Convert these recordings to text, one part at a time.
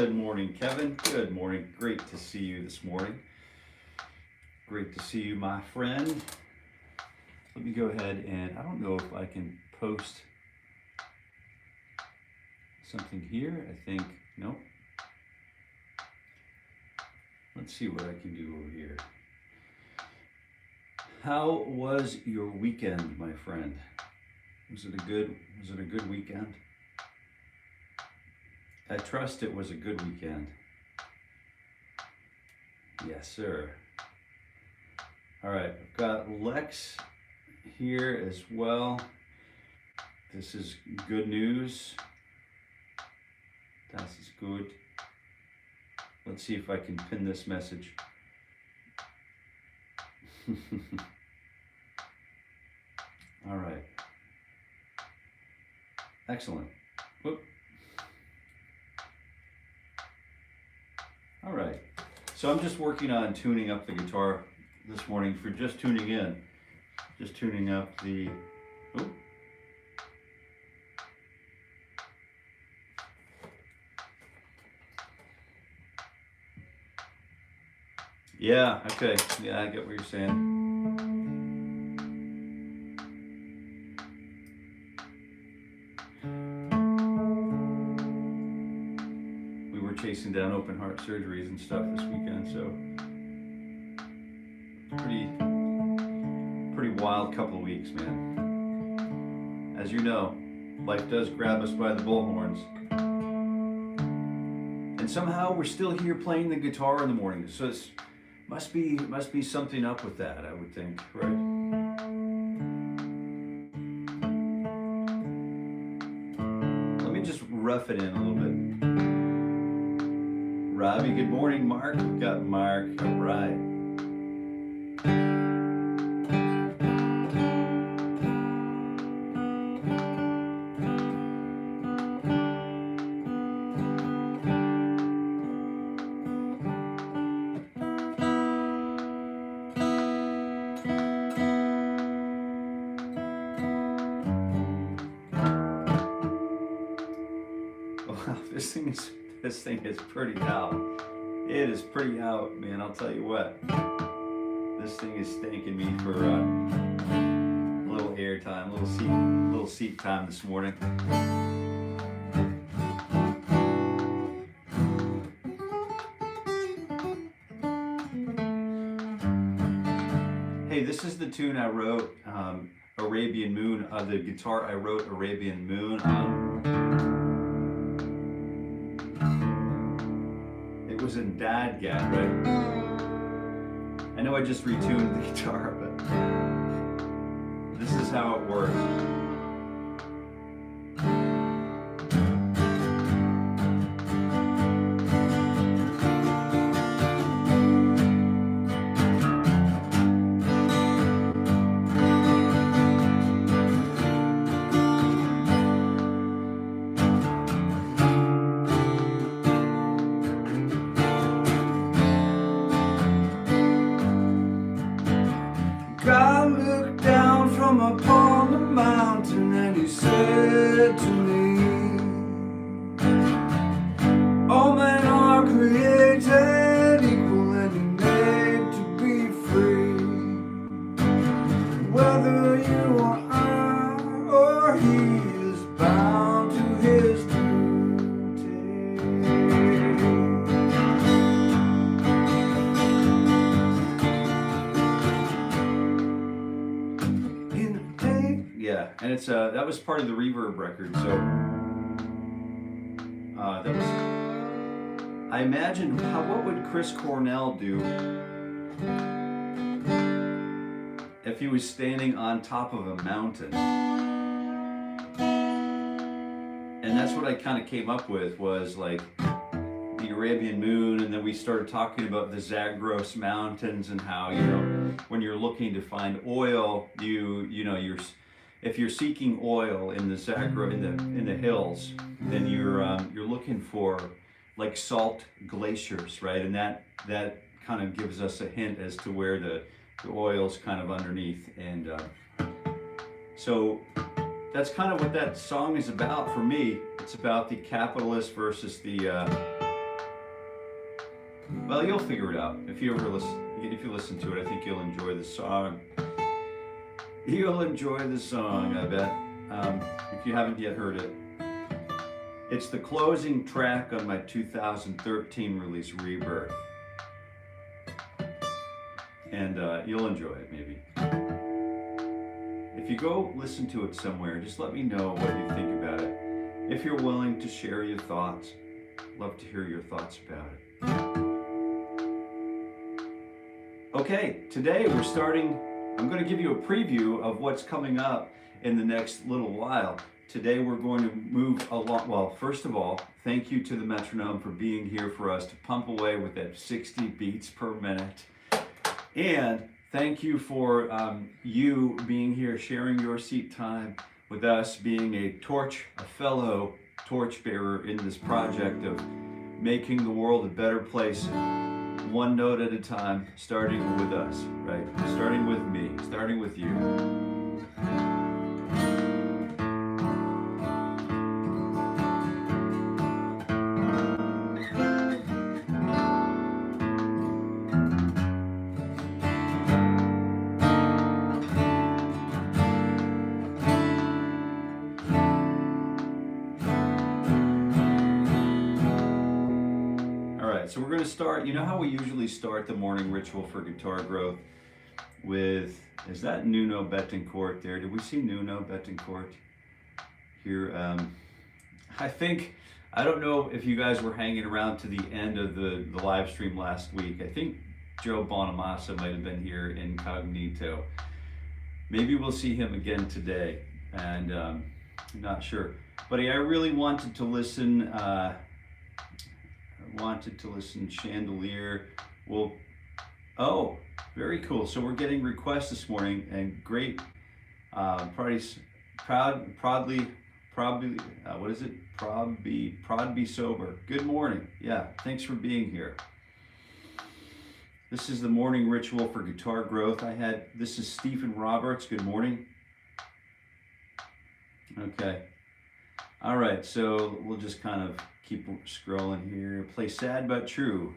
Good morning, Kevin. Good morning. Great to see you this morning. Great to see you, my friend. Let me go ahead and I don't know if I can post something here. I think, nope. Let's see what I can do over here. How was your weekend, my friend? Was it a good weekend? I trust it was a good weekend. Yes, sir. All right, I've got Lex here as well. This is good news. Das ist gut. Let's see if I can pin this message. All right. Excellent. Whoop. All right. So I'm just working on tuning up the guitar this morning. For just tuning in, just tuning up the. Oh. Yeah, okay. Yeah, I get what you're saying. We were chasing down open heart surgeries and stuff this weekend, so pretty wild couple of weeks, man. As you know, life does grab us by the bullhorns. And somehow we're still here playing the guitar in the morning. So it's must be something up with that, I would think, right? Let me just rough it in a little bit. Robbie, good morning. Mark, we've got Mark. All right. This thing is pretty out. It is pretty out, man. I'll tell you what. This thing is stinking me for a little air time, little seat time this morning. Hey, this is the tune I wrote, Arabian Moon. The guitar I wrote Arabian Moon on. It was in Dadgad, right? I know I just retuned the guitar, but this is how it works. God looked down from upon the mountain and he said to me, all men are created equal and made to be free. Whether you or I or he is bound to his Yeah, and it's that was part of the Reverb record, so that was. I imagined what would Chris Cornell do if he was standing on top of a mountain, and that's what I kind of came up with was like the Arabian Moon, and then we started talking about the Zagros Mountains and how when you're looking to find oil, if you're seeking oil in the Zagros in the hills, then you're looking for like salt glaciers, right? And that kind of gives us a hint as to where the oil's kind of underneath. And so that's kind of what that song is about for me. It's about the capitalist versus the Well, you'll figure it out. If you listen to it, I think you'll enjoy the song. You'll enjoy the song, I bet. If you haven't yet heard it. It's the closing track on my 2013 release, Rebirth. And you'll enjoy it, maybe. If you go listen to it somewhere, just let me know what you think about it. If you're willing to share your thoughts, love to hear your thoughts about it. Okay, today we're starting, I'm going to give you a preview of what's coming up in the next little while. Today we're going to move along. Well, first of all, thank you to the metronome for being here for us to pump away with that 60 beats per minute. And thank you for you being here, sharing your seat time with us, being a fellow torchbearer in this project of making the world a better place, one note at a time, starting with us, right? Starting with me, starting with you. So we're going to start, you know how we usually start the morning ritual for guitar growth with, is that Nuno Betancourt there? Did we see Nuno Betancourt here? I don't know if you guys were hanging around to the end of the live stream last week. I think Joe Bonamassa might have been here incognito. Maybe we'll see him again today, and I'm not sure. But I really wanted to listen Chandelier. Well, oh, very cool. So we're getting requests this morning, and great. Proudly, what is it? Proud be sober. Good morning. Yeah, thanks for being here. This is the morning ritual for guitar growth. This is Stephen Roberts. Good morning. Okay. All right, so we'll just kind of keep scrolling here. Play Sad But True.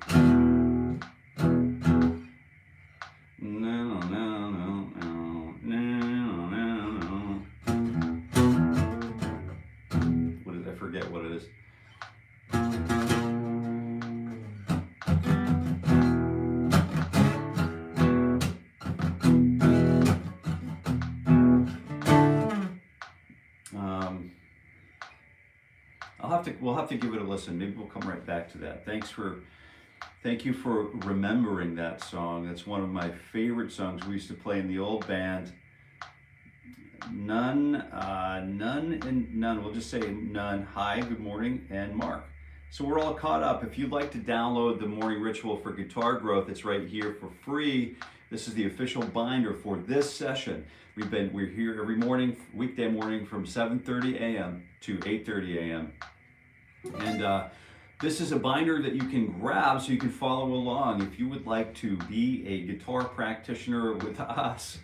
No. What did I forget what it is? We'll have to give it a listen. Maybe we'll come right back to that. Thank you for remembering that song. That's one of my favorite songs we used to play in the old band. None. We'll just say None. Hi, good morning, and Mark. So we're all caught up. If you'd like to download the morning ritual for guitar growth, it's right here for free. This is the official binder for this session. We're here every morning, weekday morning, from 7:30 a.m. to 8:30 a.m. And this is a binder that you can grab so you can follow along. If you would like to be a guitar practitioner with us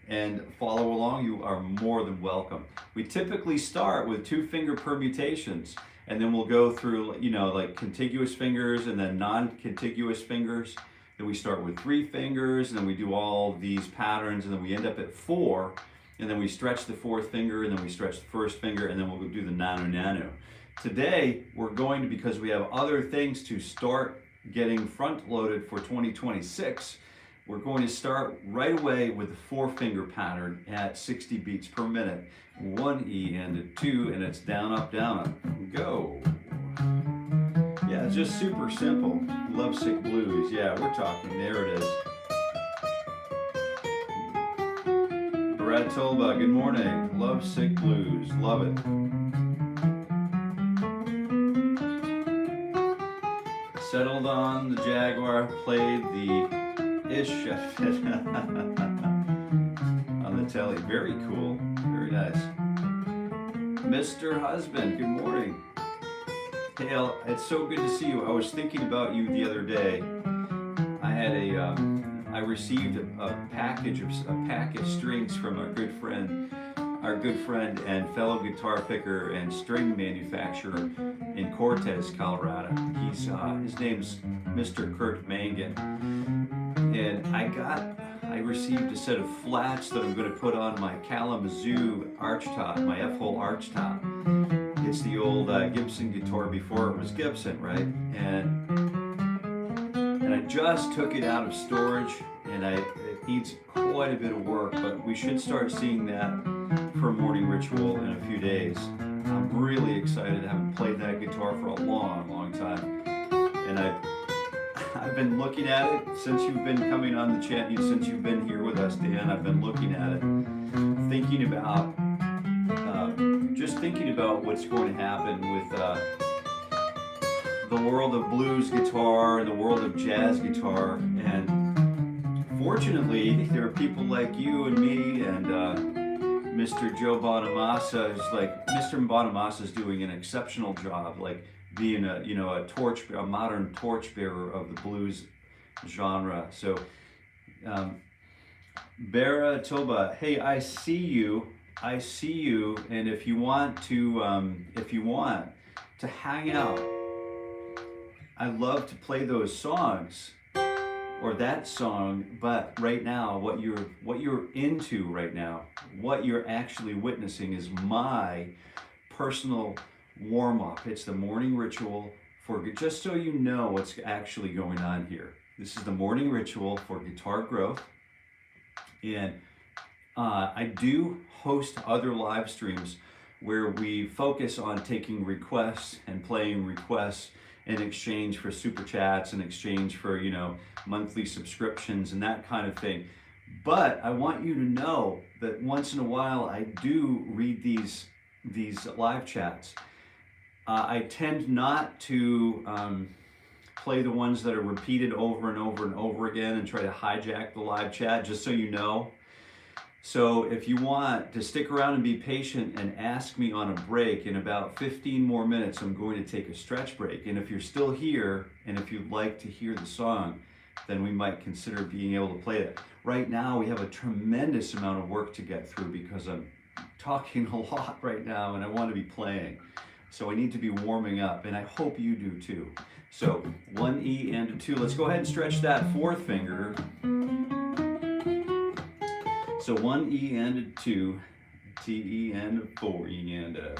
and follow along, you are more than welcome. We typically start with 2-finger permutations, and then we'll go through, like contiguous fingers and then non-contiguous fingers. Then we start with 3 fingers, and then we do all these patterns, and then we end up at 4, and then we stretch the 4th finger, and then we stretch the 1st finger, and then we'll do the Nanu-Nanu. Today, we're going to, because we have other things to start getting front-loaded for 2026, we're going to start right away with the 4-finger pattern at 60 beats per minute. 1 E and a 2, and it's down, up, go. Yeah, it's just super simple. Lovesick Blues, yeah, we're talking, there it is. Brad Tolba, good morning. Lovesick Blues, love it. Settled on the Jaguar, played the Ish on the telly. Very cool, very nice. Mr. Husband, good morning. Hale, it's so good to see you. I was thinking about you the other day. I received a package of strings from our good friend and fellow guitar picker and string manufacturer in Cortez, Colorado. He's his name's Mr. Kurt Mangan, and I received a set of flats that I'm going to put on my Kalamazoo arch top, my F-hole arch top. It's the old Gibson guitar before it was Gibson, right? And I just took it out of storage, and it needs quite a bit of work, but we should start seeing that for Morning Ritual in a few days. I'm really excited. I haven't played that guitar for a long, long time, and I've been looking at it since you've been coming on the channel, since you've been here with us, Dan. I've been looking at it, thinking about, just thinking about what's going to happen with the world of blues guitar and the world of jazz guitar. And fortunately, there are people like you and me and Mr. Joe Bonamassa, who's like, Mr. Bonamassa is doing an exceptional job, like being a modern torchbearer of the blues genre. So, Bara Toba, hey, I see you, and if you want to hang out, I love to play those songs, or that song, but right now, what you're into right now, what you're actually witnessing is my personal warm-up. It's the morning ritual for, just so you know what's actually going on here. This is the morning ritual for guitar growth, and I do host other live streams where we focus on taking requests and playing requests in exchange for super chats, in exchange for, monthly subscriptions and that kind of thing. But I want you to know that once in a while I do read these live chats. I tend not to play the ones that are repeated over and over and over again and try to hijack the live chat, just so you know. So if you want to stick around and be patient and ask me on a break, in about 15 more minutes, I'm going to take a stretch break. And if you're still here, and if you'd like to hear the song, then we might consider being able to play it. Right now, we have a tremendous amount of work to get through because I'm talking a lot right now and I want to be playing. So I need to be warming up, and I hope you do too. So 1 E and a 2. Let's go ahead and stretch that fourth finger. So 1 E and a 2, T E and a 4 E and a.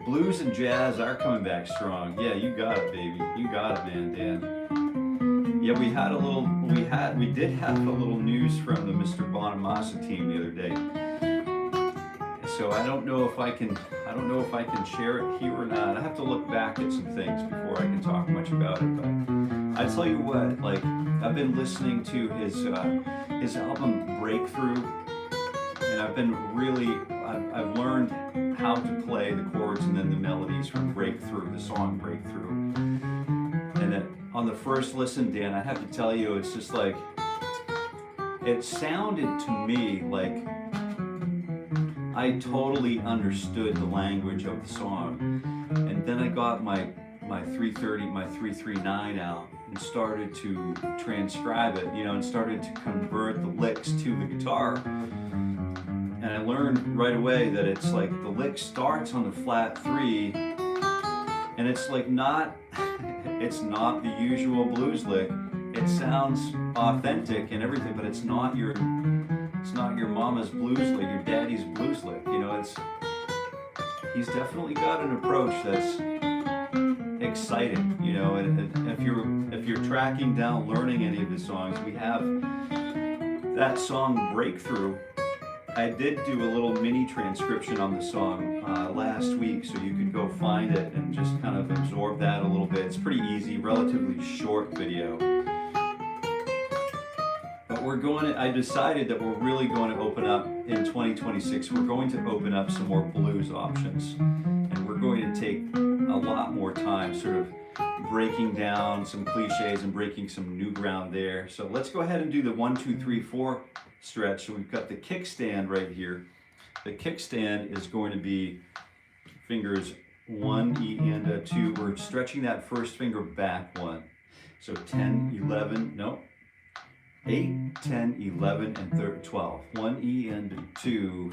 Blues and jazz are coming back strong. Yeah, you got it, baby. You got it, man, Dan. Yeah, we did have a little news from the Mr. Bonamassa team the other day. So I don't know if I can share it here or not. I have to look back at some things before I can talk much about it. But I tell you what, like, I've been listening to his album Breakthrough, and I've learned how to play the chords and then the melodies from Breakthrough, the song Breakthrough. And then on the first listen, Dan, I have to tell you, it's just like, it sounded to me like I totally understood the language of the song. And then I got my 330, my 339 out and started to transcribe it, and started to convert the licks to the guitar. And I learned right away that it's like the lick starts on the flat 3, and it's like it's not the usual blues lick. It sounds authentic and everything, but it's not your mama's blues lick, your daddy's blues lick. He's definitely got an approach that's exciting, and if you're tracking down, learning any of his songs, we have that song Breakthrough. I did do a little mini transcription on the song last week, so you could go find it and just kind of absorb that a little bit. It's pretty easy, relatively short video. But I decided that we're really going to open up in 2026. We're going to open up some more blues options, and we're going to take a lot more time sort of breaking down some cliches and breaking some new ground there. So let's go ahead and do the 1, 2, 3, 4 stretch. So we've got the kickstand right here. The kickstand is going to be fingers 1, E and a 2. We're stretching that first finger back 1. So 10, 11, no. 8, 10, 11, and 12. 1 E and 2.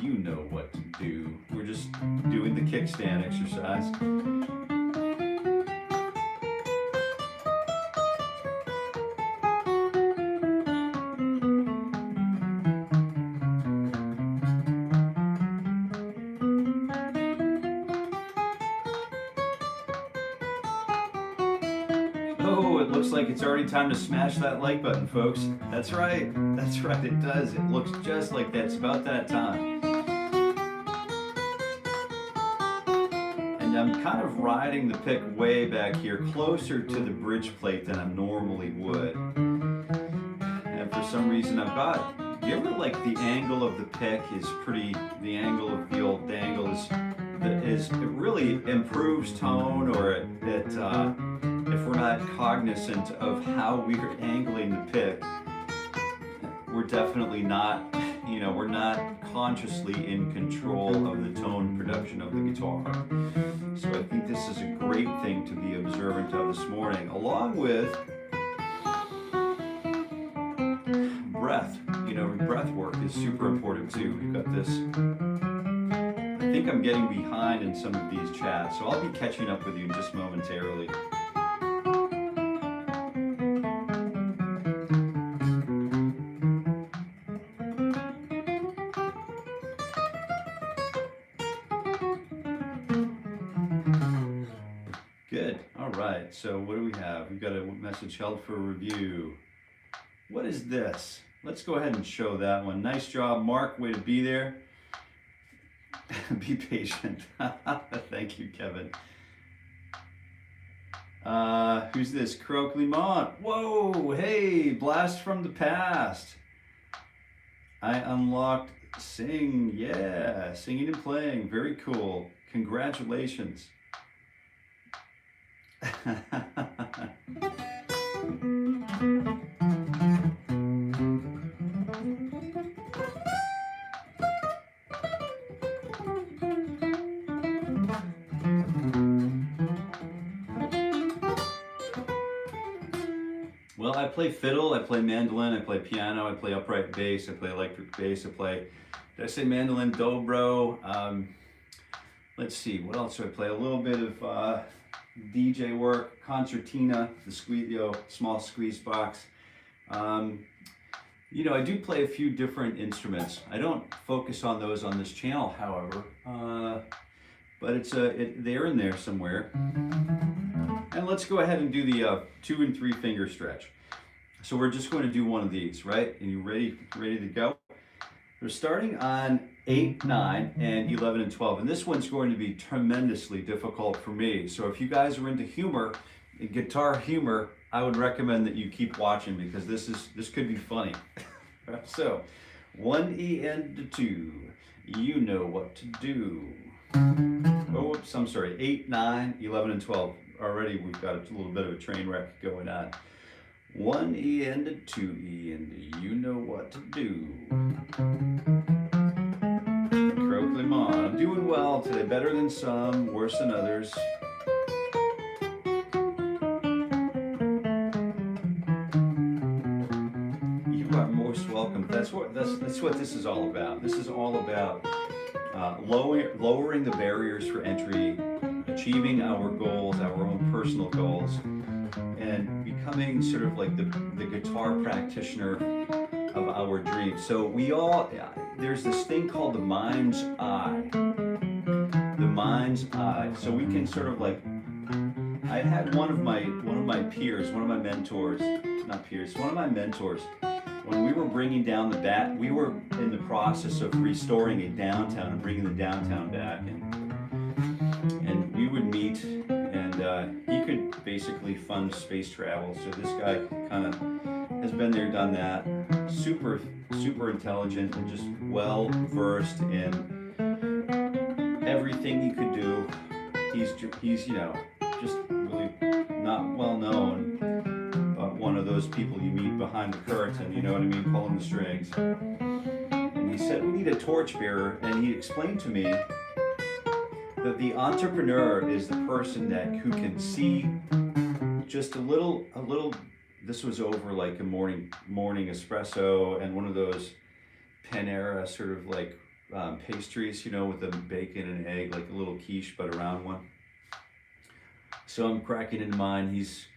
You know what to do. We're just doing the kickstand exercise. Oh, it looks like it's already time to smash that like button, folks. That's right, it does. It looks just like that's about that time. And I'm kind of riding the pick way back here, closer to the bridge plate than I normally would. And for some reason I've got, do you ever like the angle of the pick is pretty, the angle of the old dangle is it really improves tone, or it if we're not cognizant of how we're angling the pick, we're definitely not, we're not consciously in control of the tone production of the guitar. So I think this is a great thing to be observant of this morning, along with breath. Breath work is super important too. We've got this. I think I'm getting behind in some of these chats, so I'll be catching up with you just momentarily. Good. All right. So what do we have? We've got a message held for review. What is this? Let's go ahead and show that one. Nice job, Mark. Way to be there. Be patient. Thank you, Kevin. Who's this? Croak Limont. Whoa, hey, blast from the past. I unlocked sing. Yeah, singing and playing. Very cool. Congratulations. Well, I play fiddle, I play mandolin, I play piano, I play upright bass, I play electric bass, I play, did I say mandolin, dobro? Let's see, what else do I play? A little bit of DJ work, concertina, the small squeeze box. I do play a few different instruments. I don't focus on those on this channel, however, but they're in there somewhere. And let's go ahead and do the 2 and 3 finger stretch. So we're just going to do one of these, right? And you ready to go? We're starting on 8, 9, and 11 and 12. And this one's going to be tremendously difficult for me. So if you guys are into humor, guitar humor, I would recommend that you keep watching, because this could be funny. So 1 E and 2, you know what to do. Oh, whoops, I'm sorry. 8, 9, 11 and 12. Already we've got a little bit of a train wreck going on. 1 E and a 2 E, and you know what to do. Croak Limon. I'm doing well today, better than some, worse than others. You are most welcome. That's what this is all about. This is all about lowering the barriers for entry, achieving our goals, our own personal goals, and becoming sort of like the guitar practitioner of our dreams. So there's this thing called the mind's eye. The mind's eye. So we can sort of like, I had one of my peers, one of my mentors, when we were bringing down we were in the process of restoring a downtown and bringing the downtown back, and we would meet, and he could basically fund space travel. So this guy kind of has been there, done that. Super intelligent and just well versed in everything he could do. He's just really not well known, but one of those people you meet behind the curtain, you know what I mean, pulling the strings. And he said, we need a torchbearer, and he explained to me that the entrepreneur is the person who can see just a little this was over like a morning espresso and one of those Panera sort of like pastries, you know, with the bacon and egg, like a little quiche, but a round one. So I'm cracking into mine. He's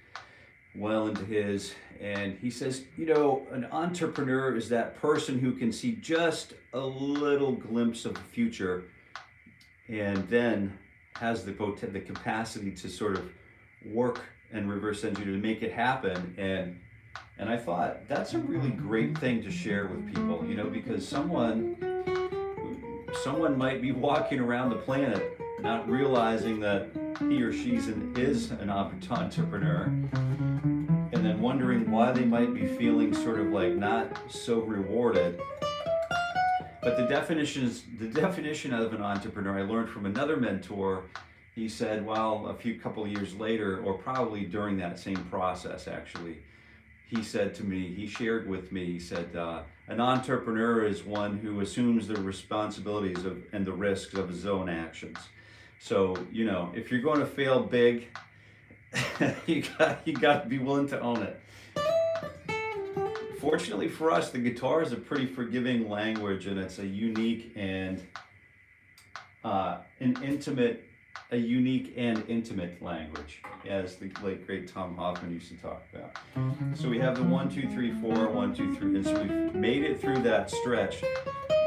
well into his, and he says, you know, an entrepreneur is that person who can see just a little glimpse of the future and then has the capacity to sort of work and reverse engineer to make it happen. And I thought that's a really great thing to share with people, you know, because someone might be walking around the planet not realizing that he or she is an entrepreneur, and then wondering why they might be feeling sort of like not so rewarded. But the definition of an entrepreneur I learned from another mentor. He said, well, couple of years later, or probably during that same process actually, he said to me, he shared with me, he said, an entrepreneur is one who assumes the responsibilities and the risks of his own actions. So, you know, if you're going to fail big, you got to be willing to own it. Fortunately for us, the guitar is a pretty forgiving language, and it's a unique and unique and intimate language, as the late great Tom Hoffman used to talk about. So we have the 1, 2, 3, 4, 1, 2, 3, and so we've made it through that stretch.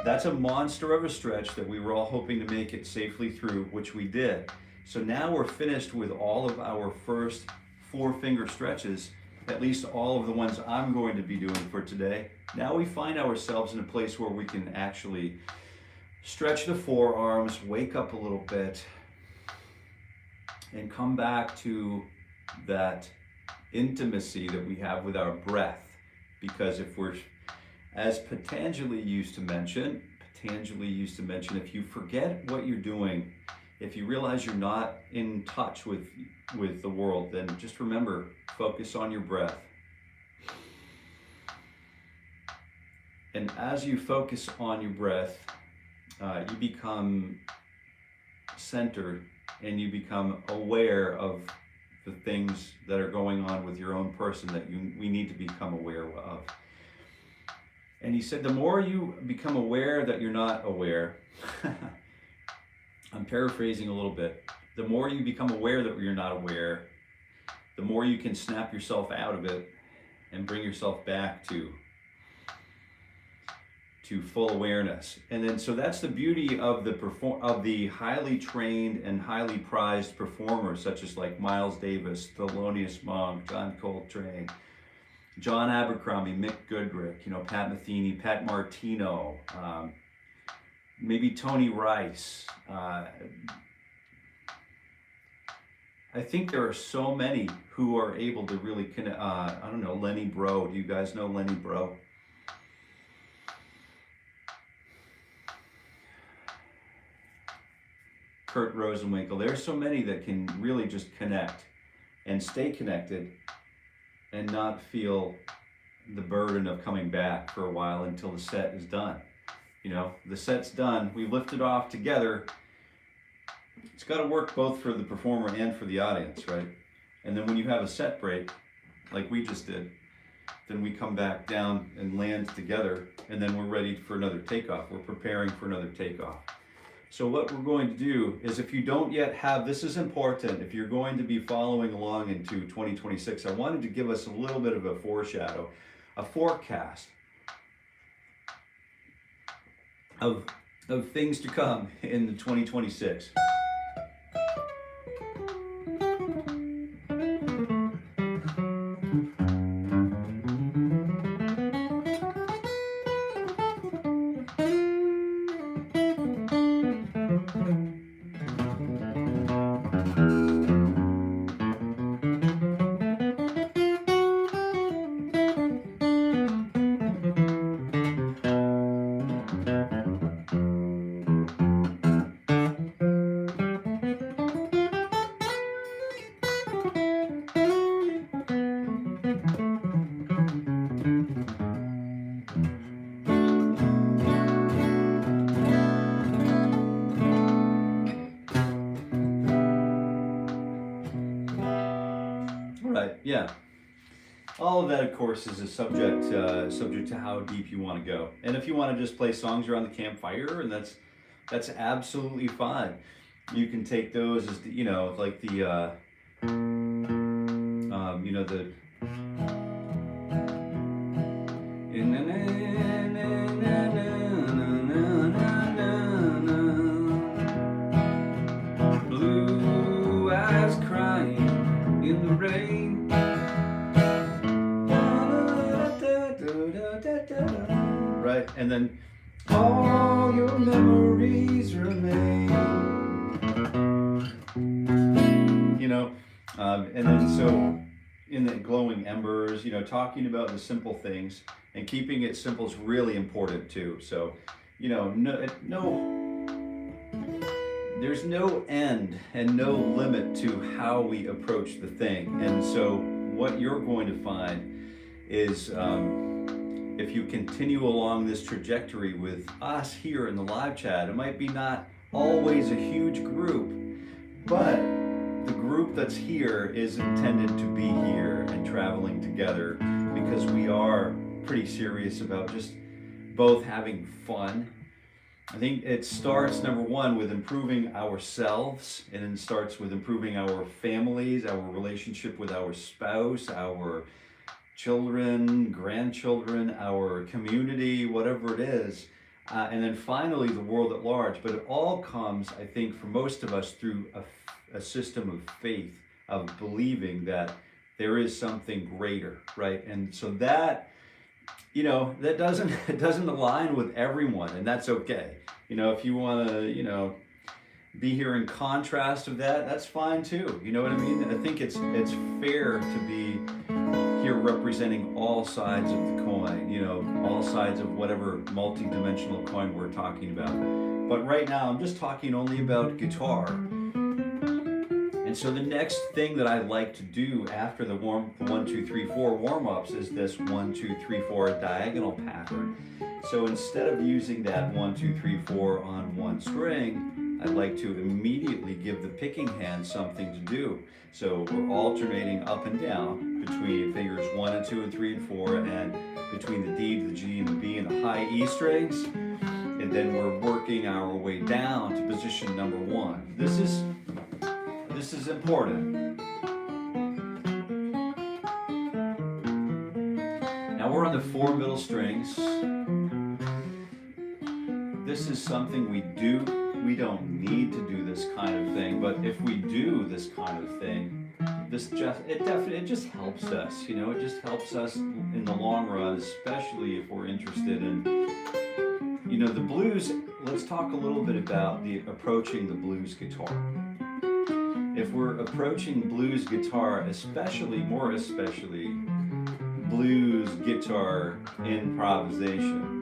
That's a monster of a stretch that we were all hoping to make it safely through, which we did. So now we're finished with all of our first 4-finger stretches, at least all of the ones I'm going to be doing for today. Now we find ourselves in a place where we can actually stretch the forearms, wake up a little bit, and come back to that intimacy that we have with our breath. Because if we're, as Patanjali used to mention, if you forget what you're doing, if you realize you're not in touch with the world, then just remember, focus on your breath. And as you focus on your breath, you become centered and you become aware of the things that are going on with your own person that we need to become aware of. And he said, the more you become aware that you're not aware, I'm paraphrasing a little bit, the more you become aware that you're not aware, the more you can snap yourself out of it and bring yourself back to full awareness. And then, so that's the beauty of the highly trained and highly prized performers, such as like Miles Davis, Thelonious Monk, John Coltrane, John Abercrombie, Mick Goodrick, you know, Pat Metheny, Pat Martino, maybe Tony Rice. I think there are so many who are able to really connect. I don't know, Lenny Breau. Do you guys know Lenny Breau? Kurt Rosenwinkel. There's so many that can really just connect and stay connected and not feel the burden of coming back for a while until the set is done. You know, the set's done, we lift it off together. It's got to work both for the performer and for the audience, right? And then when you have a set break, like we just did, then we come back down and land together, and then we're ready for another takeoff. We're preparing for another takeoff. So what we're going to do is, if you don't yet have, this is important, if you're going to be following along into 2026, I wanted to give us a little bit of a foreshadow, a forecast of things to come in the 2026. Right, yeah. all of that, of course, is a subject to how deep you want to go. And if you want to just play songs around the campfire, and that's absolutely fine. You can take those as the, like the the blue eyes crying in the rain. Right, and then all your memories remain. And then so in the glowing embers, talking about the simple things and keeping it simple is really important too. So, there's no end and no limit to how we approach the thing. And so what you're going to find is if you continue along this trajectory with us here in the live chat, it might be not always a huge group, but the group that's here is intended to be here and traveling together, because we are pretty serious about just both having fun. I think it starts, number one, with improving ourselves, and it starts with improving our families, our relationship with our spouse, our children, grandchildren, our community, whatever it is. And then finally, the world at large. But it all comes, I think, for most of us through a system of faith, of believing that there is something greater, right? And so that, that doesn't align with everyone, and that's okay. If you want to, be here in contrast of that, that's fine too. You know what I mean? I think it's fair to be here representing all sides of the coin, all sides of whatever multi-dimensional coin we're talking about. But right now, I'm just talking only about guitar. And so the next thing that I like to do after the 1, 2, 3, 4 warm-ups is this 1, 2, 3, 4 diagonal pattern. So instead of using that 1, 2, 3, 4 on one string, I'd like to immediately give the picking hand something to do. So we're alternating up and down between fingers 1 and 2 and 3 and 4, and between the D, the G, and the B, and the high E strings. And then we're working our way down to position number 1. This is important. Now we're on the 4 middle strings. This is something we do. We don't need to do this kind of thing, but if we do this kind of thing, it just helps us. It just helps us in the long run, especially if we're interested in, the blues. Let's talk a little bit about approaching the blues guitar. If we're approaching blues guitar, more especially blues guitar improvisation,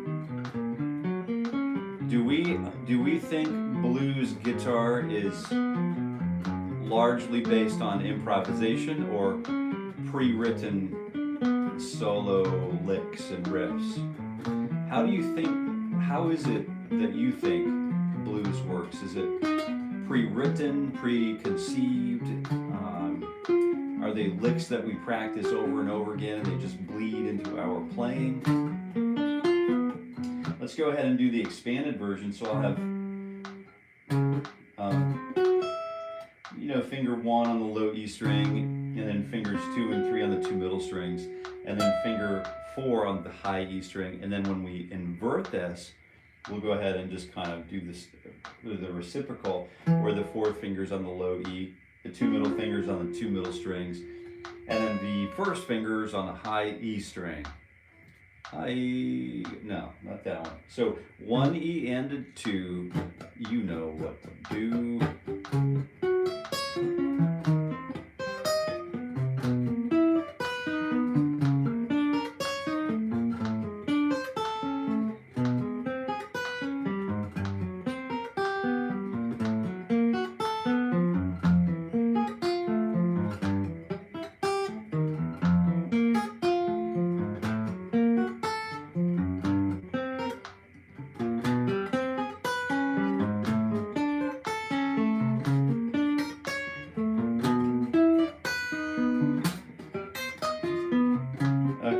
do we think blues guitar is largely based on improvisation or pre-written solo licks and riffs? How is it that you think blues works? Is it pre-written, preconceived? Are they licks that we practice over and over again and they just bleed into our playing? Let's go ahead and do the expanded version. So I'll have finger 1 on the low E string, and then fingers 2 and 3 on the 2 middle strings, and then finger 4 on the high E string. And then when we invert this, we'll go ahead and just kind of do this, the reciprocal, where the 4 fingers on the low E, the 2 middle fingers on the 2 middle strings, and then the first fingers on the high E string. No, not that one. So 1 E and a 2, you know what to do.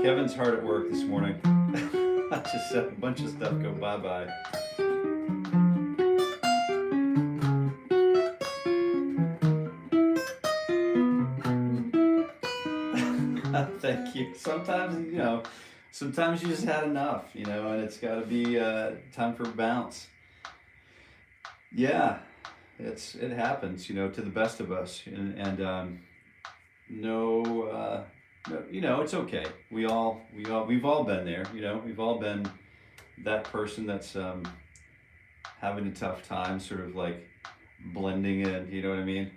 Kevin's hard at work this morning. I just said a bunch of stuff go bye-bye. Thank you. Sometimes you just had enough, and it's got to be time for bounce. Yeah, it happens, to the best of us, and no, it's okay. We've all been there, we've all been that person that's having a tough time, sort of like blending in, you know what I mean?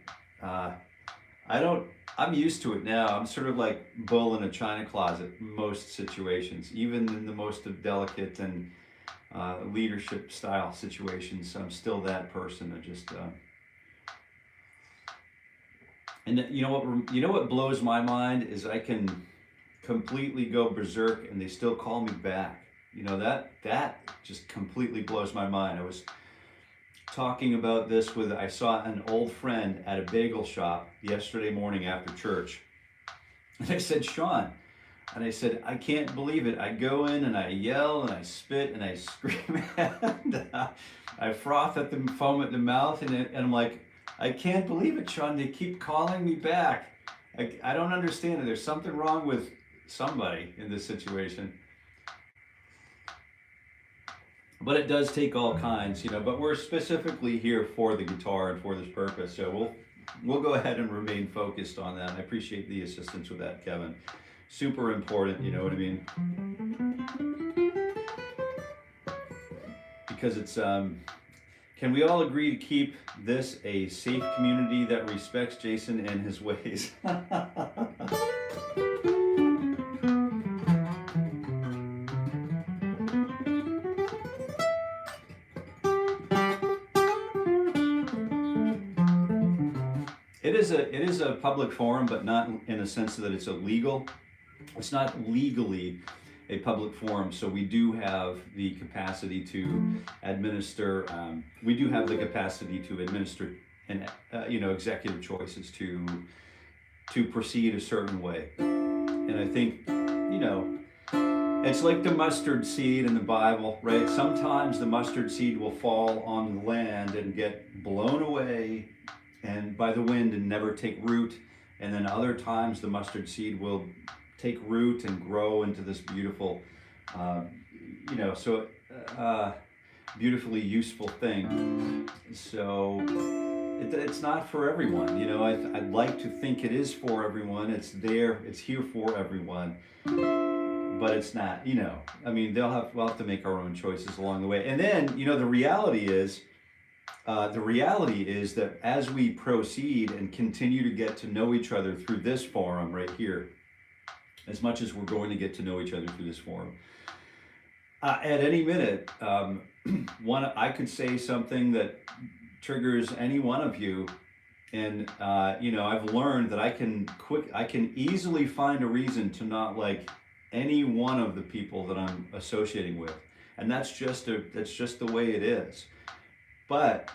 I'm used to it now. I'm sort of like bull in a china closet in most situations, even in the most delicate and leadership style situations. I'm still that person. I just and you know what blows my mind is I can completely go berserk and they still call me back. That just completely blows my mind. I was talking about this I saw an old friend at a bagel shop yesterday morning after church. And I said, Sean, and I said, I can't believe it. I go in and I yell and I spit and I scream and I froth at the foam at the mouth and I'm like, I can't believe it, Sean. They keep calling me back. I don't understand it. There's something wrong with somebody in this situation. But it does take all kinds, but we're specifically here for the guitar and for this purpose. So we'll go ahead and remain focused on that. I appreciate the assistance with that, Kevin. Super important, you know what I mean? Because it's, can we all agree to keep this a safe community that respects Jason and his ways? It is a public forum, but not in a sense that it's illegal. It's not legally a public forum, so we do have the capacity to administer. We do have the capacity to administer, and executive choices to proceed a certain way. And I think, it's like the mustard seed in the Bible, right? Sometimes the mustard seed will fall on the land and get blown away and by the wind and never take root, and then other times the mustard seed will take root and grow into this beautiful beautifully useful thing. So it's not for everyone, I'd like to think it is for everyone. It's here for everyone, but it's not. We'll have to make our own choices along the way. And then the reality is that as we proceed and continue to get to know each other through this forum right here, as much as we're going to get to know each other through this forum, at any minute, I could say something that triggers any one of you, and I've learned that I can easily find a reason to not like any one of the people that I'm associating with, and that's just the way it is. But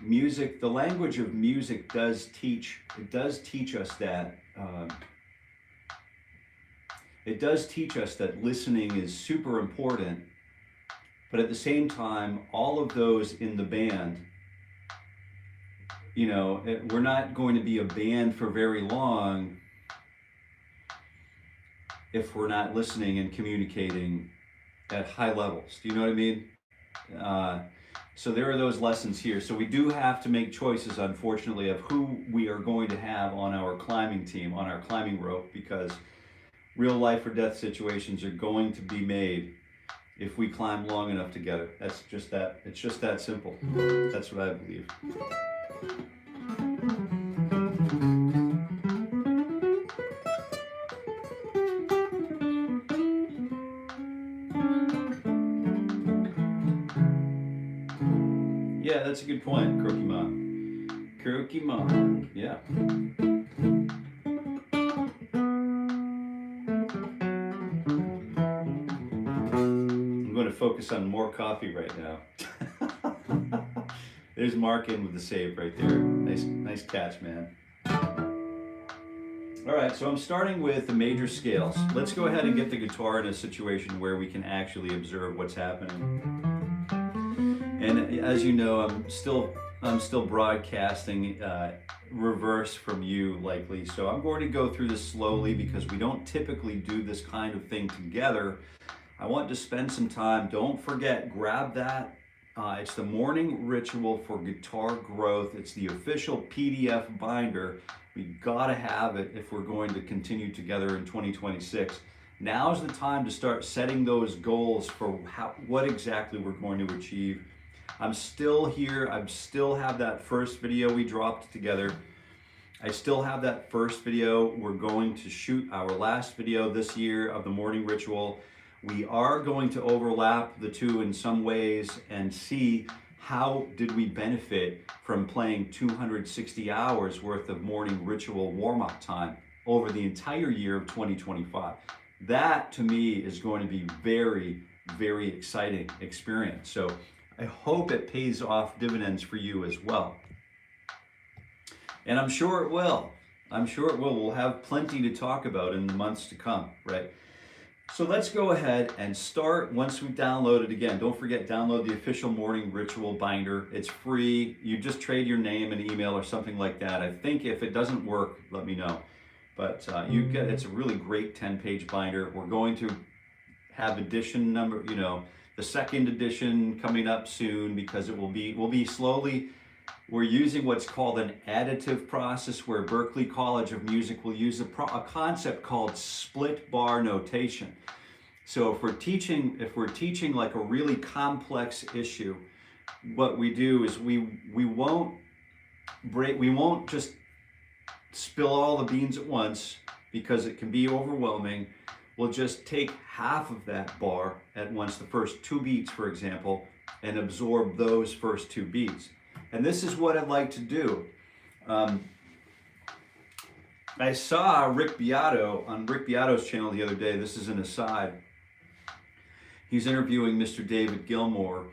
music, the language of music does teach us that. It does teach us that listening is super important, but at the same time, all of those in the band, we're not going to be a band for very long if we're not listening and communicating at high levels. Do you know what I mean? So there are those lessons here. So we do have to make choices, unfortunately, of who we are going to have on our climbing team, on our climbing rope, because real life or death situations are going to be made if we climb long enough together. It's just that simple. That's what I believe. Yeah, that's a good point, Croaky Mom. Croaky Mom, yeah. I'm going to focus on more coffee right now. There's Mark in with the save right there. Nice catch, man. All right, so I'm starting with the major scales. Let's go ahead and get the guitar in a situation where we can actually observe what's happening. And as you know, I'm still broadcasting reverse from you likely. So I'm going to go through this slowly because we don't typically do this kind of thing together. I want to spend some time. Don't forget, grab that. It's the Morning Ritual for Guitar Growth. It's the official PDF binder. We gotta have it if we're going to continue together in 2026. Now's the time to start setting those goals for what exactly we're going to achieve. I'm still here. I still have that first video we dropped together. I still have that first video. We're going to shoot our last video this year of the Morning Ritual. We are going to overlap the two in some ways and see how did we benefit from playing 260 hours worth of Morning Ritual warm-up time over the entire year of 2025. That to me is going to be very, very exciting experience. So I hope it pays off dividends for you as well. And I'm sure it will. I'm sure it will. We'll have plenty to talk about in the months to come, right? So let's go ahead and start once we download it. Again, don't forget, download the official Morning Ritual binder. It's free. You just trade your name and email or something like that. I think if it doesn't work, let me know. But it's a really great 10-page binder. We're going to have edition number, the second edition coming up soon because we'll be slowly. We're using what's called an additive process where Berklee College of Music will use a concept called split bar notation. So if we're teaching like a really complex issue, what we do is we won't just spill all the beans at once because it can be overwhelming. We'll just take half of that bar at once, the first 2 beats, for example, and absorb those first 2 beats. And this is what I'd like to do. I saw Rick Beato on Rick Beato's channel the other day. This is an aside. He's interviewing Mr. David Gilmour.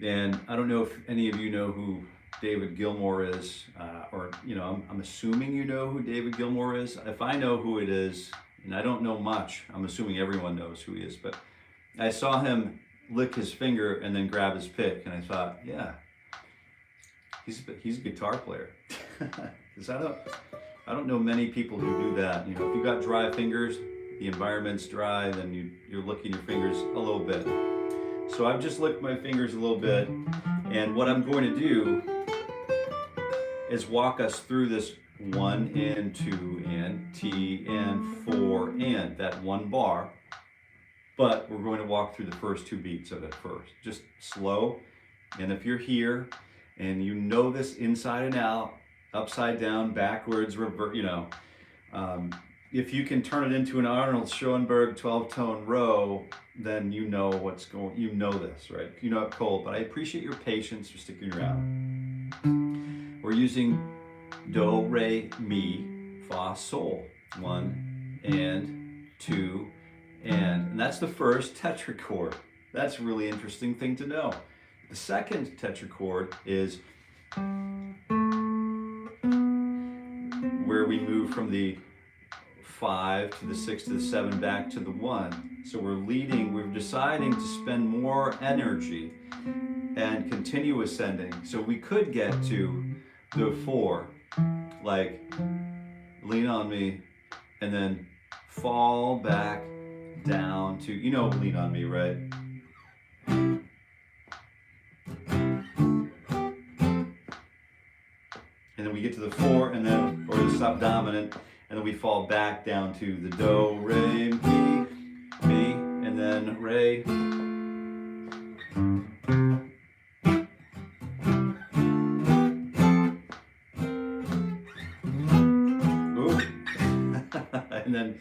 And I don't know if any of you know who David Gilmour is, I'm assuming you know who David Gilmour is. If I know who it is, and I don't know much, I'm assuming everyone knows who he is, but I saw him lick his finger and then grab his pick, and I thought, yeah, he's a guitar player. Because I don't know many people who do that. If you got dry fingers, the environment's dry, then you're licking your fingers a little bit. So I've just licked my fingers a little bit, and what I'm going to do is walk us through this 1 and 2 and T and 4 and that 1 bar, but we're going to walk through the first 2 beats of it first, just slow. And if you're here and you know this inside and out, upside down, backwards, reverse, if you can turn it into an Arnold Schoenberg 12-tone row, then you know what's going, this, right? You know it cold, but I appreciate your patience for sticking around. We're using Do, Re, Mi, Fa, Sol. 1 and 2 and that's the first tetrachord. That's a really interesting thing to know. The second tetrachord is where we move from the 5 to the 6 to the 7 back to the 1. So we're deciding to spend more energy and continue ascending. So we could get to the 4, like lean on me, and then fall back down to, lean on me, right? And then we get to the 4 and then, or the subdominant, and then we fall back down to the Do, Re, Mi, and then Re. Ooh. And then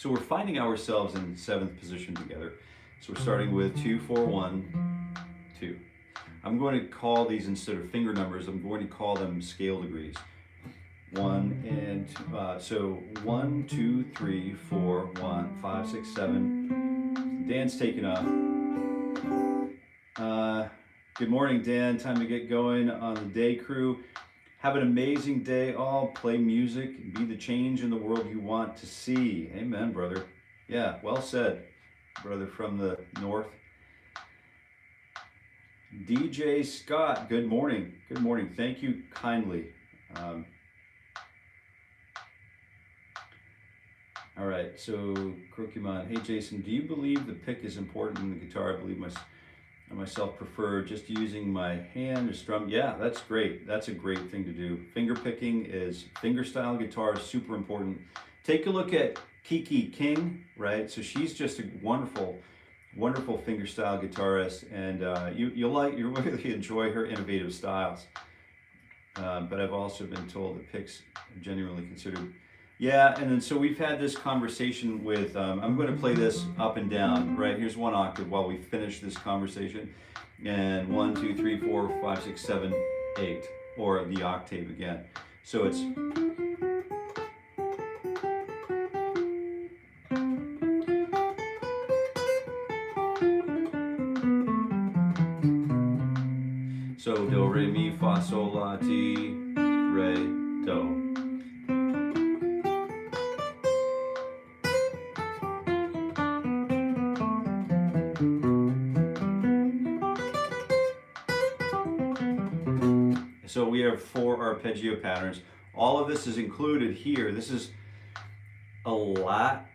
so we're finding ourselves in 7th position together. So we're starting with 2, 4, 1, 2. I'm going to call these, instead of finger numbers, I'm going to call them scale degrees. 1 and 2, so 1, 2, 3, 4, 1, 5, 6, 7. Dan's taking off. Good morning, Dan. Time to get going on the day, crew. Have an amazing day all. Play music. Be the change in the world you want to see. Amen, brother. Yeah, well said, brother from the north. DJ Scott, good morning. Good morning. Thank you kindly. All right, so Krokimon, hey Jason, do you believe the pick is important in the guitar? I believe I myself prefer just using my hand to strum. Yeah, that's great. That's a great thing to do. Finger picking is, fingerstyle guitar is super important. Take a look at Kiki King, right? So she's just a wonderful fingerstyle guitarist, and you'll really enjoy her innovative styles. But I've also been told that picks are genuinely considered. Yeah, and then so we've had this conversation with, I'm going to play this up and down, right? Here's one octave while we finish this conversation. And 1, 2, 3, 4, 5, 6, 7, 8, or the octave again. So it's, so do, re, mi, fa, sol, la, ti, re, do. So we have 4 arpeggio patterns. All of this is included here. This is a lot.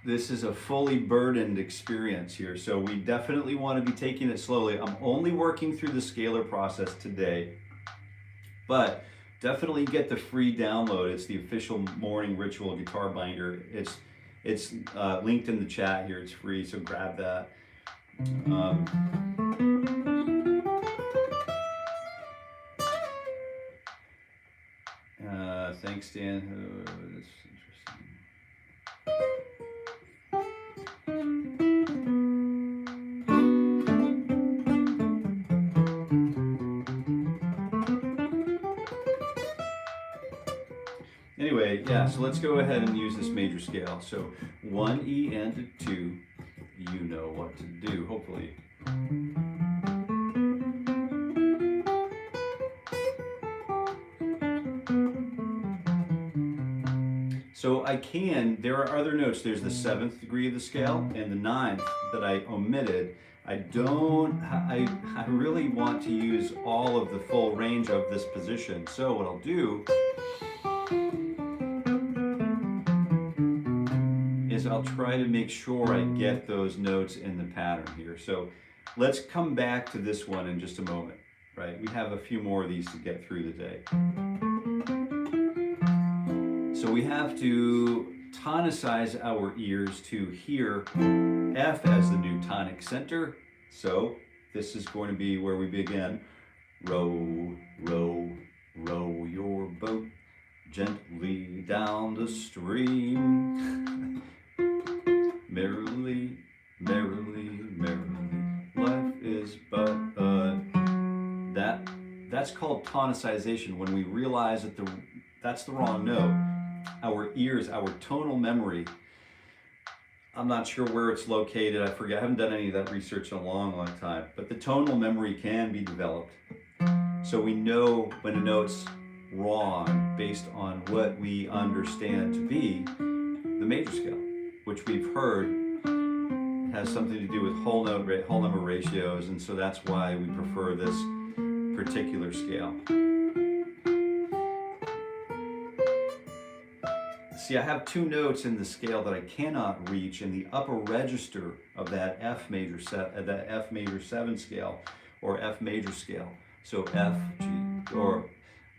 This is a fully burdened experience here. So we definitely want to be taking it slowly. I'm only working through the scalar process today, but definitely get the free download. It's the official morning ritual guitar binder. It's linked in the chat here. It's free, so grab that. Thanks, Dan. That's interesting. Anyway, yeah, so let's go ahead and use this major scale. So 1 E and 2, you know what to do, hopefully. So there are other notes. There's the 7th degree of the scale and the 9th that I omitted. I really want to use all of the full range of this position. So what I'll do is I'll try to make sure I get those notes in the pattern here. So let's come back to this one in just a moment, right? We have a few more of these to get through the day. So we have to tonicize our ears to hear F as the new tonic center. So this is going to be where we begin. Row, row, row your boat gently down the stream. Merrily, merrily, merrily, life is but a... That's called tonicization, when we realize that that's the wrong note. Our ears, our tonal memory, I'm not sure where it's located, I forget, I haven't done any of that research in a long, long time, but the tonal memory can be developed. So we know when a note's wrong based on what we understand to be the major scale, which we've heard has something to do with whole number ratios, and so that's why we prefer this particular scale. See, I have 2 notes in the scale that I cannot reach in the upper register of that F major 7 scale, or F major scale. So F, G, or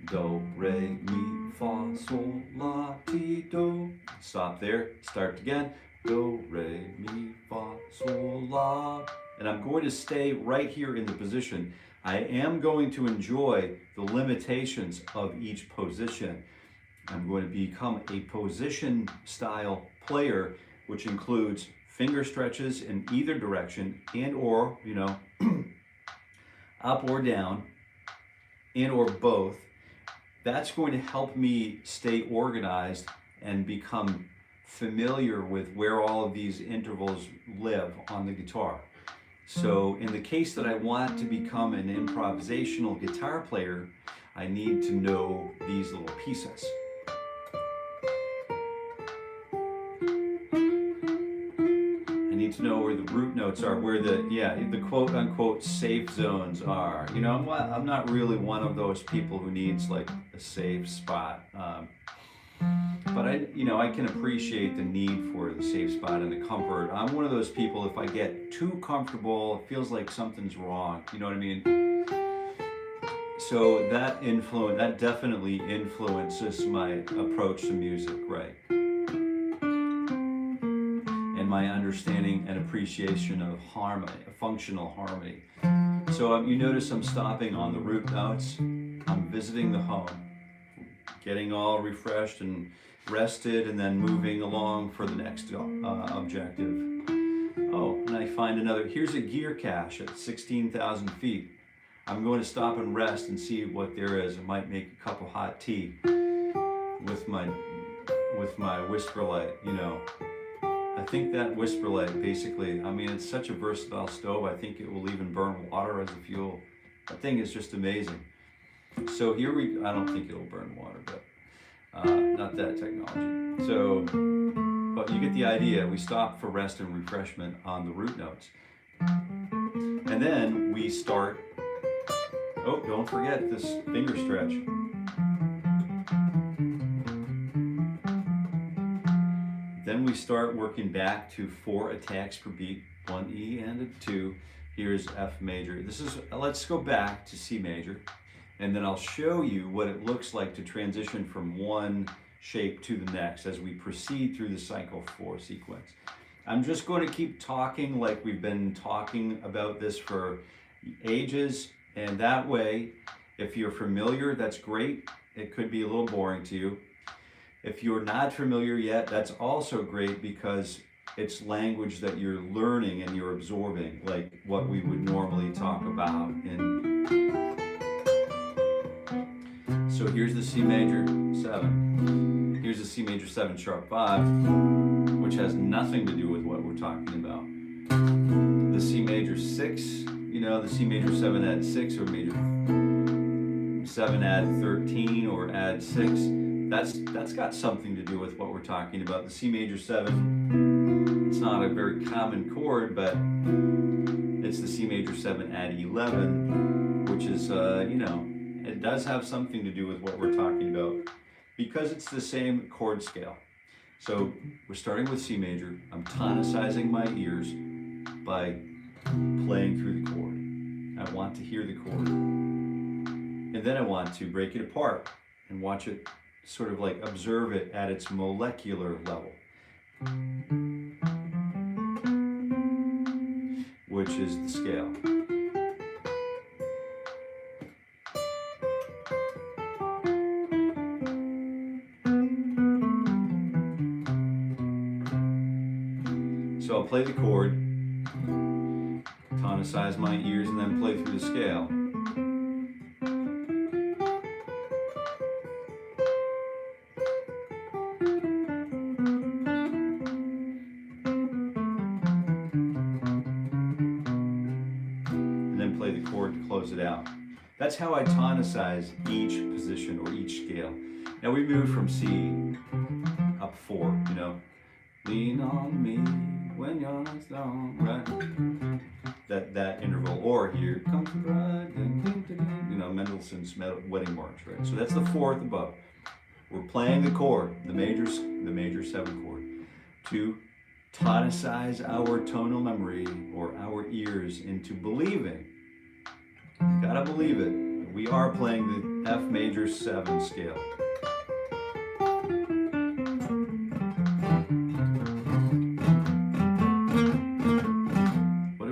do, re, mi, fa, sol, la, ti, do. Stop there, start again. Do, re, mi, fa, sol, la. And I'm going to stay right here in the position. I am going to enjoy the limitations of each position. I'm going to become a position style player, which includes finger stretches in either direction, and or, up or down, in or both, that's going to help me stay organized and become familiar with where all of these intervals live on the guitar. So in the case that I want to become an improvisational guitar player, I need to know these little pieces. I need to know where the root notes are, where the quote unquote safe zones are. You know, I'm not really one of those people who needs like a safe spot. But I can appreciate the need for the safe spot and the comfort. I'm one of those people, if I get too comfortable, it feels like something's wrong. You know what I mean? So that definitely influences my approach to music, right? And my understanding and appreciation of harmony, functional harmony. So you notice I'm stopping on the root notes. I'm visiting the home, getting all refreshed and rested, and then moving along for the next objective. Oh, and I find another, here's a gear cache at 16,000 feet. I'm going to stop and rest and see what there is. I might make a cup of hot tea with my whisper light, you know. I think that whisper light basically, I mean, it's such a versatile stove. I think it will even burn water as a fuel. That thing is just amazing. So here I don't think it'll burn water, but not that technology. So, but you get the idea. We stop for rest and refreshment on the root notes. And then we start, oh, don't forget this finger stretch. Then we start working back to 4 attacks per beat, 1 E and a 2. Here's F major. Let's go back to C major. And then I'll show you what it looks like to transition from one shape to the next as we proceed through the cycle 4 sequence. I'm just going to keep talking like we've been talking about this for ages, and that way, if you're familiar, that's great. It could be a little boring to you. If you're not familiar yet, that's also great because it's language that you're learning and you're absorbing, like what we would normally talk about in. So here's the C major 7. Here's the C major 7 sharp 5, which has nothing to do with what we're talking about. The C major 6, you know, the C major 7 add 6, or major 7 add 13, or add 6. That's got something to do with what we're talking about. The C major 7, it's not a very common chord, but it's the C major 7 add 11, which is, you know, it does have something to do with what we're talking about because it's the same chord scale. So we're starting with C major. I'm tonicizing my ears by playing through the chord. I want to hear the chord. And then I want to break it apart and watch it, sort of like observe it at its molecular level, which is the scale. So I'll play the chord, tonicize my ears, and then play through the scale. And then play the chord to close it out. That's how I tonicize each position or each scale. Now we move from C up 4, you know. Lean on me when you're not strong, right? That interval, or here comes the bride, you know, Mendelssohn's Wedding March, right? So that's the 4th above. We're playing the chord, the major 7 chord, to tonicize our tonal memory or our ears into believing. You gotta believe it. We are playing the F major 7 scale.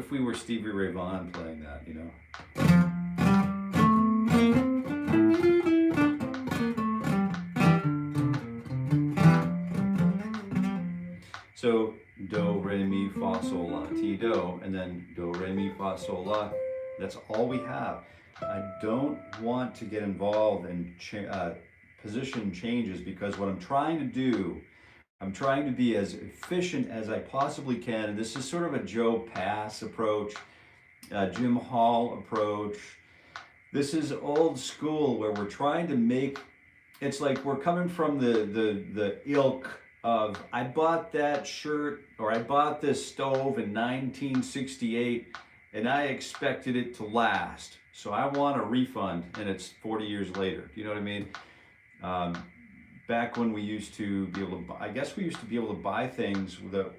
We were Stevie Ray Vaughan playing that, you know. So do, re, mi, fa, sol, la, ti, do, and then do, re, mi, fa, sol, la. That's all we have. I don't want to get involved in position changes, because what I'm trying to do, I'm trying to be as efficient as I possibly can. And this is sort of a Joe Pass approach, Jim Hall approach. This is old school, where we're trying to make, it's like we're coming from the ilk of, I bought that shirt or I bought this stove in 1968 and I expected it to last. So I want a refund, and it's 40 years later. Do you know what I mean? Back when we used to be able to buy, I guess we used to be able to buy things that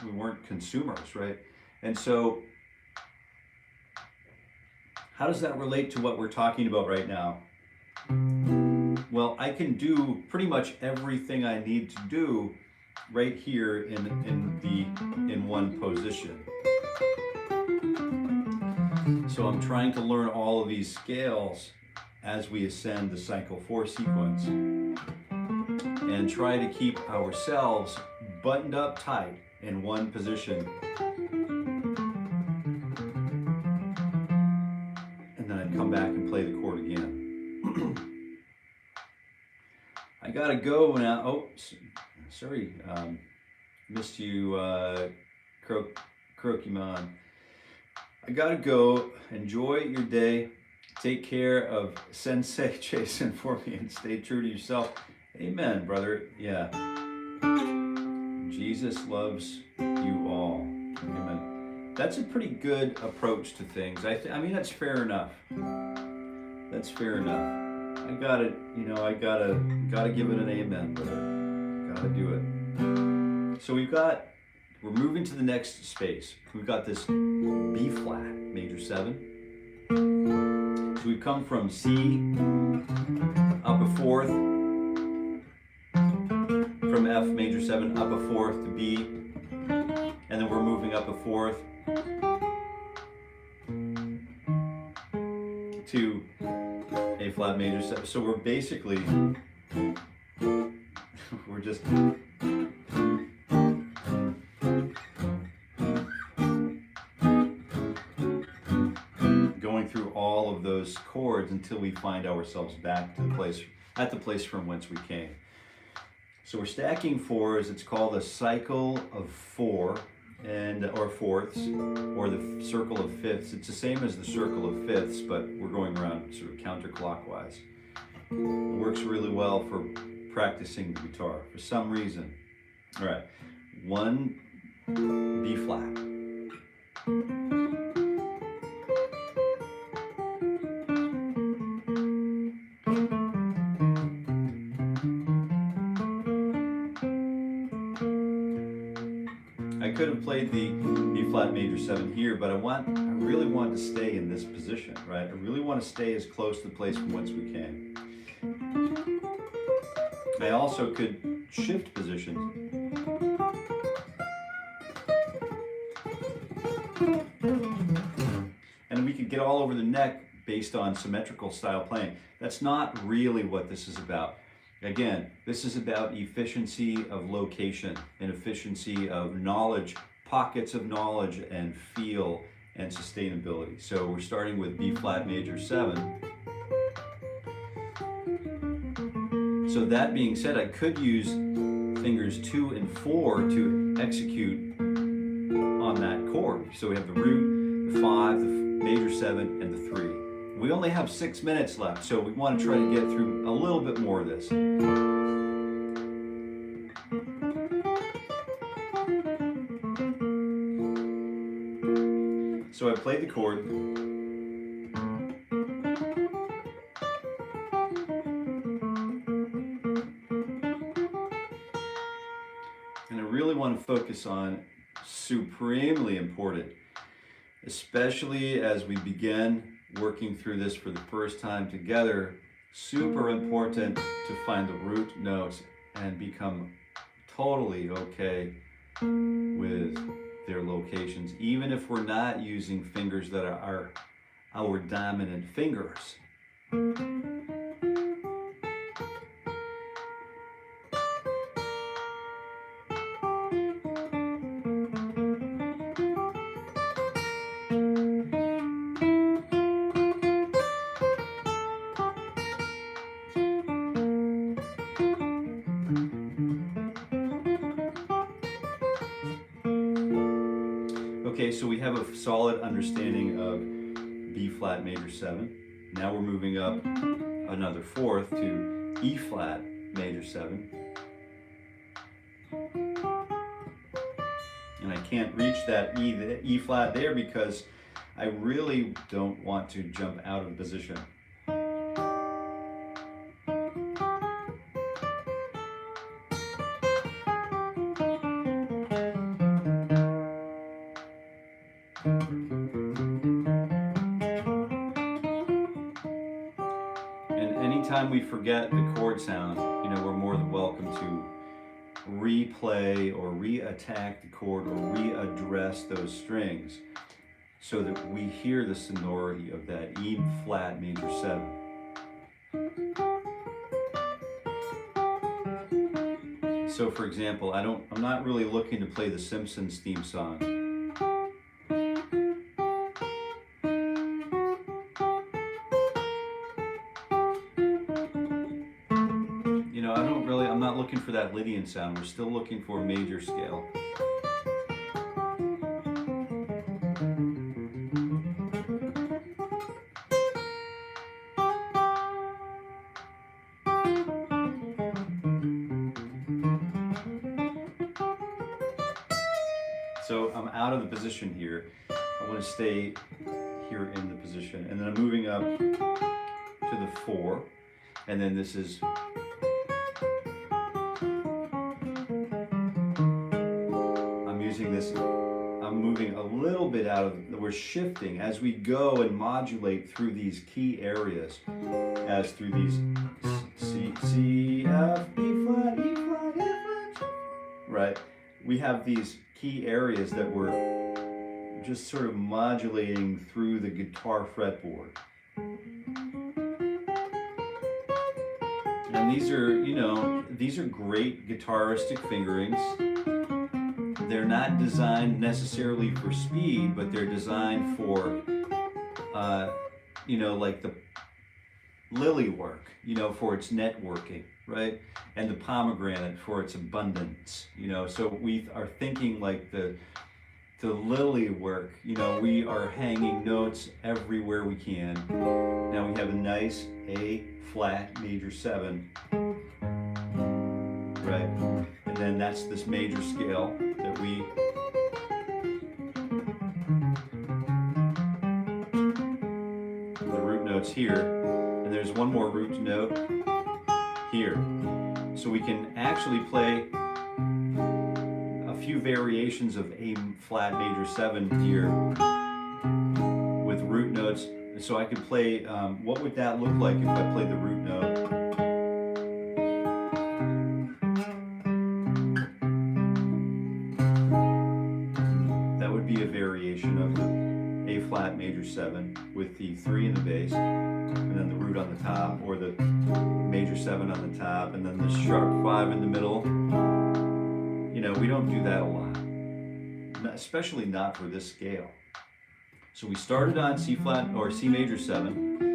we weren't consumers, right? And so how does that relate to what we're talking about right now? Well, I can do pretty much everything I need to do right here in one position. So I'm trying to learn all of these scales as we ascend the cycle 4 sequence, and try to keep ourselves buttoned up tight in one position. And then I'd come back and play the chord again. I gotta go now. Oh, sorry, missed you, Krokimon. I gotta go. Enjoy your day. Take care of Sensei Jason for me, and stay true to yourself. Amen, brother. Yeah. Jesus loves you all. Amen. That's a pretty good approach to things. I mean, that's fair enough. That's fair enough. I gotta, I gotta give it an amen, brother. Gotta do it. So we're moving to the next space. We've got this B flat, major 7. So we've come from C up a 4th, from F major 7 up a 4th to B, and then we're moving up a 4th to A flat major 7. So we're basically, we're just going through all of those chords until we find ourselves back to the place from whence we came. So we're stacking 4s. It's called a cycle of 4, or fourths, or the circle of fifths. It's the same as the circle of fifths, but we're going around sort of counterclockwise. It works really well for practicing the guitar for some reason. All right, 1 B flat. I could have played the B flat major 7 here, but I really want to stay in this position, right? I really want to stay as close to the place from whence we came. I also could shift positions. And we could get all over the neck based on symmetrical style playing. That's not really what this is about. Again, this is about efficiency of location and efficiency of knowledge, pockets of knowledge and feel and sustainability. So we're starting with B flat major 7. So that being said, I could use fingers 2 and 4 to execute on that chord. So we have the root, the 5, the major 7, and the 3. We only have 6 minutes left, so we want to try to get through a little bit more of this. So I played the chord. And I really want to focus on supremely important, especially as we begin working through this for the first time together, super important to find the root notes and become totally okay with their locations, even if we're not using fingers that are our dominant fingers. Okay, so we have a solid understanding of B flat major 7. Now we're moving up another fourth to E flat major 7. And I can't reach that E flat there because I really don't want to jump out of position. And anytime we forget the chord sound, you know, we're more than welcome to replay or re-attack the chord or readdress those strings so that we hear the sonority of that E flat major 7. So for example, I'm not really looking to play the Simpsons theme song. You know, I'm not looking for that Lydian sound. We're still looking for a major scale. So I'm out of the position here. I want to stay here in the position. And then I'm moving up to the 4. And then this is... I'm moving a little bit out of, we're shifting as we go and modulate through these key areas, as through these C, F, B flat, E flat, F flat, right? We have these key areas that we're just sort of modulating through the guitar fretboard. And these are, you know, these are great guitaristic fingerings. They're not designed necessarily for speed, but they're designed for, you know, like the lily work, you know, for its networking, right? And the pomegranate for its abundance, you know. So we are thinking like the lily work, you know, we are hanging notes everywhere we can. Now we have a nice A flat major 7, right? And then that's this major scale that we the root notes here, and there's one more root note here. So we can actually play a few variations of A flat major 7 here with root notes. So I could play, what would that look like if I played the root note? Of the A flat major 7 with the 3 in the bass, and then the root on the top, or the major 7 on the top, and then the sharp 5 in the middle. You know, we don't do that a lot, especially not for this scale. So we started on C flat or C major 7.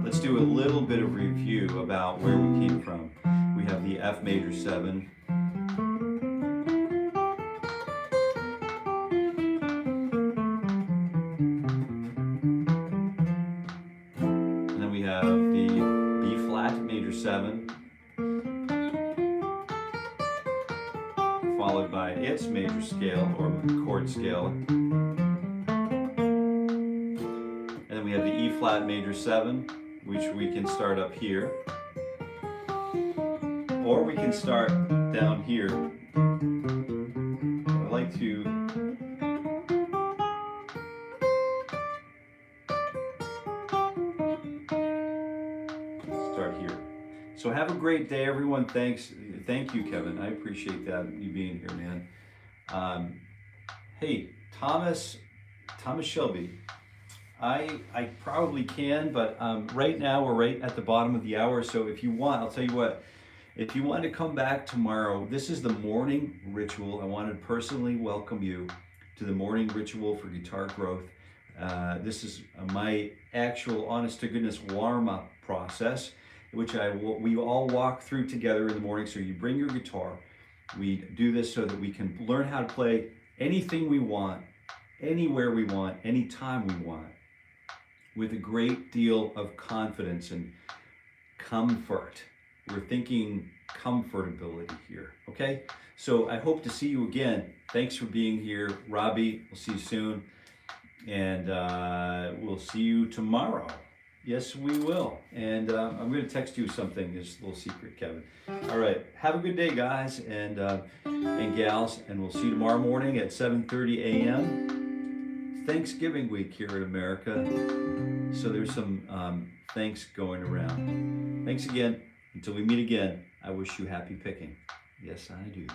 Let's do a little bit of review about where we came from. We have the F major 7. We have the B flat major 7, followed by its major scale or chord scale, and then we have the E flat major 7, which we can start up here, or we can start down here. I like to start here. So have a great day, everyone. Thank you, Kevin. I appreciate that, you being here, man. Hey, Thomas Shelby. I probably can, but right now we're right at the bottom of the hour. So if you want, I'll tell you what. If you want to come back tomorrow, this is the morning ritual. I want to personally welcome you to the morning ritual for guitar growth. This is my actual, honest to goodness, warm-up process, which we all walk through together in the morning. So you bring your guitar, We do this so that we can learn how to play anything we want, anywhere we want, anytime we want, with a great deal of confidence and comfort. We're thinking comfortability here, okay? So I hope to see you again. Thanks for being here. Robbie, we'll see you soon. And we'll see you tomorrow. Yes, we will. And I'm going to text you something, this little secret, Kevin. All right. Have a good day, guys and gals. And we'll see you tomorrow morning at 7:30 a.m. Thanksgiving week here in America. So there's some thanks going around. Thanks again. Until we meet again, I wish you happy picking. Yes, I do.